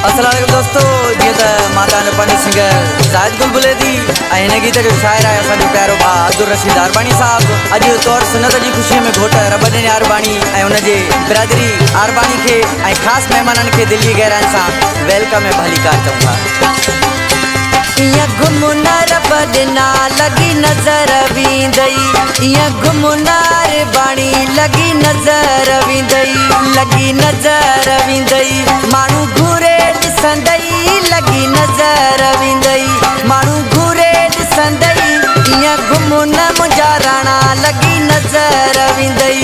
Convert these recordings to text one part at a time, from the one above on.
अस्सलाम दोस्तों, जी तो माता ने पंडित सिंगर जाहिद बुलबुले दी हिन गीत जो शायर है असो प्यारो भा अब्दुल रशीद आरबाणी साहब। अज तौर सुनत जी खुशी में घोट रब ॾिने आरबाणी उनके बिरादरी आरबाणी के खास मेहमान के दिल्ली गहरान से वेलकम है भली कार चऊं घुमुना रब ॾिना लगी नजर वींदई घुमुनार बाणी लगी नजर वींदई मानू घूरे ॾिसंदई लगी नजर वींदई मानू घूरे ॾिसंदई घुमुना मुंहिंजा राणा लगी नजर वींदई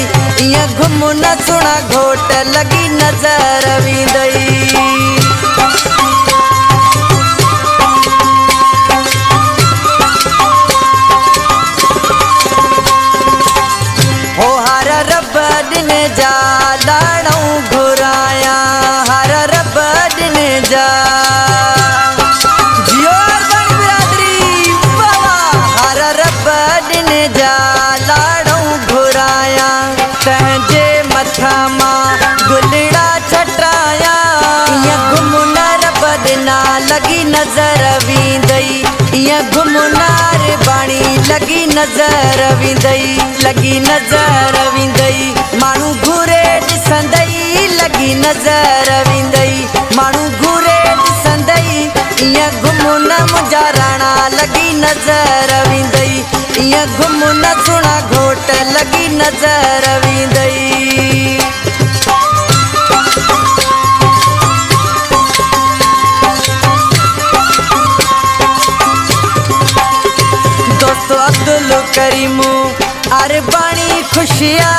घुमुना सुणा घोट लगी नजर वींदई। लगी नजर वींदई घुमुनार बाणी लगी नजर वींदई मानू घूरे ॾिसंदई लगी नजर वींदई मानू घूरे ॾिसंदई घुमुना मुंहिंजा राणा लगी नजर वींदई घुमुना सुणा घोट लगी नजर वींदई। अब्दुल करीम अरबाणी खुशिया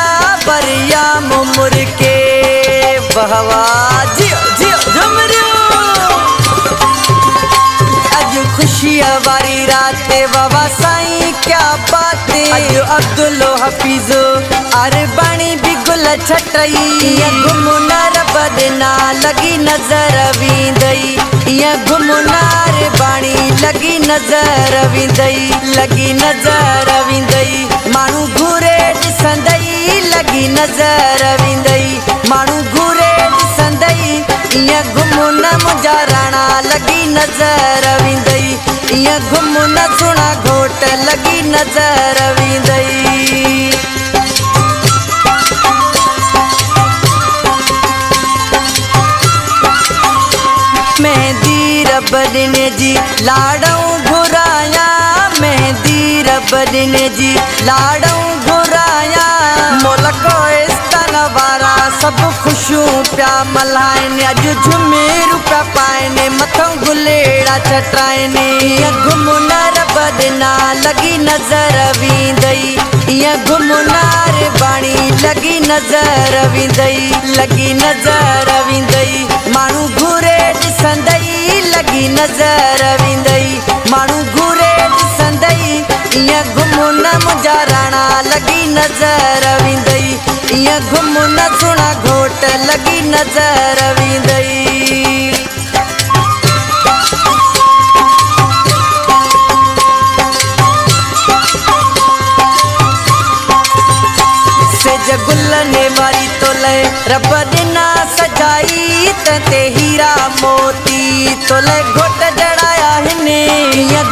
बरिया मुमर के बहवा जियो जियो झुमरियो अज खुशिया वारी रात बाबा साईं क्या बातें अज अब्दुल हफीज अरबाणी भी गुल छटई घुमुना रब ॾिना लगी नजर वींदई घुमुनार बाणी लगी नजर वींदई मानू घूरे ॾिसंदई लगी नजर वींदई मानू घूरे ॾिसंदई घुमुना मुंहिंजा राणा लगी नजर वींदई घुमुना सुणा घोट लगी नजर वींदई। मेहंदी रब ॾिने जी लाड़ऊं घुराया मेहंदी रब ॾिने जी लाड़ऊं घुराया मुल्क इस्तन वारा सब खुशियूं पिया मल्हाइनि अॼु झुमेर पिया पाइनि मथों गुलेड़ा चटाइनि घुमुना रब ॾिना लगी नजर वींदई घुमुनार बाणी लगी नजर वींदई मानू घूरे ॾिसंदई लगी नजर वींदई मानू घूरे ॾिसंदई घुमुना मुंहिंजा राणा लगी नजर वींदई घुमुना सुणा घोट लगी नजर वींदई। गुलने वाली तोले रब ॾिना सजाई ते हीरा मोती तोले घोट जड़ाया हिने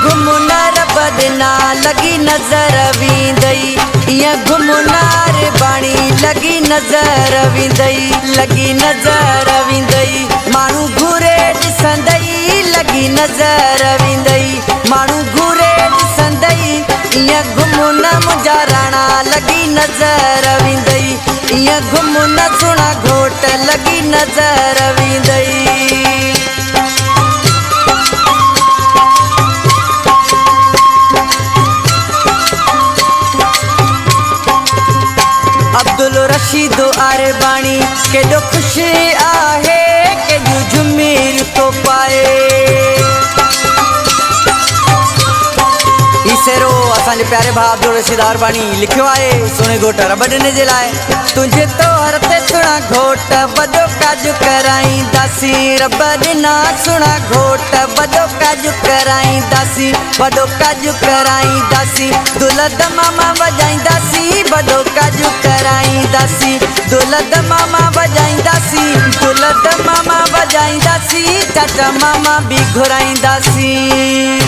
घुमुना रब ॾिना लगी नजर वींदई घुमुनार बाणी लगी नजर वींदई मानू घूरे ॾिसंदई लगी नजर वींदई मानू घूरे ॾिसंदई घुमुना मुंहिंजा राणा लगी नजर वींदई घुमुना सुणा घोट लगी नजर वींदई। अब्दुल रशीद अरबाणी केॾो ख़ुशि आहे केॾो झुमीर तो पाए शेरो असांजे प्यारे भाउ अब्दुल रशीद अरबाणी लिखियो आहे सुणे घोट रब ॾिने जे लाइ तुंहिंजे तौर ते सुणा घोट वॾो काजू कराईंदासीं रब ॾिना सुणा घोट वॾो काजू कराईंदासीं दुलद मामा वॼाईंदासीं वॾो काजू कराईंदासीं दुलद मामा वॼाईंदासीं दुलद मामा वॼाईंदासीं घुराईंदासी चाचा मामा भी घुराईंदासी।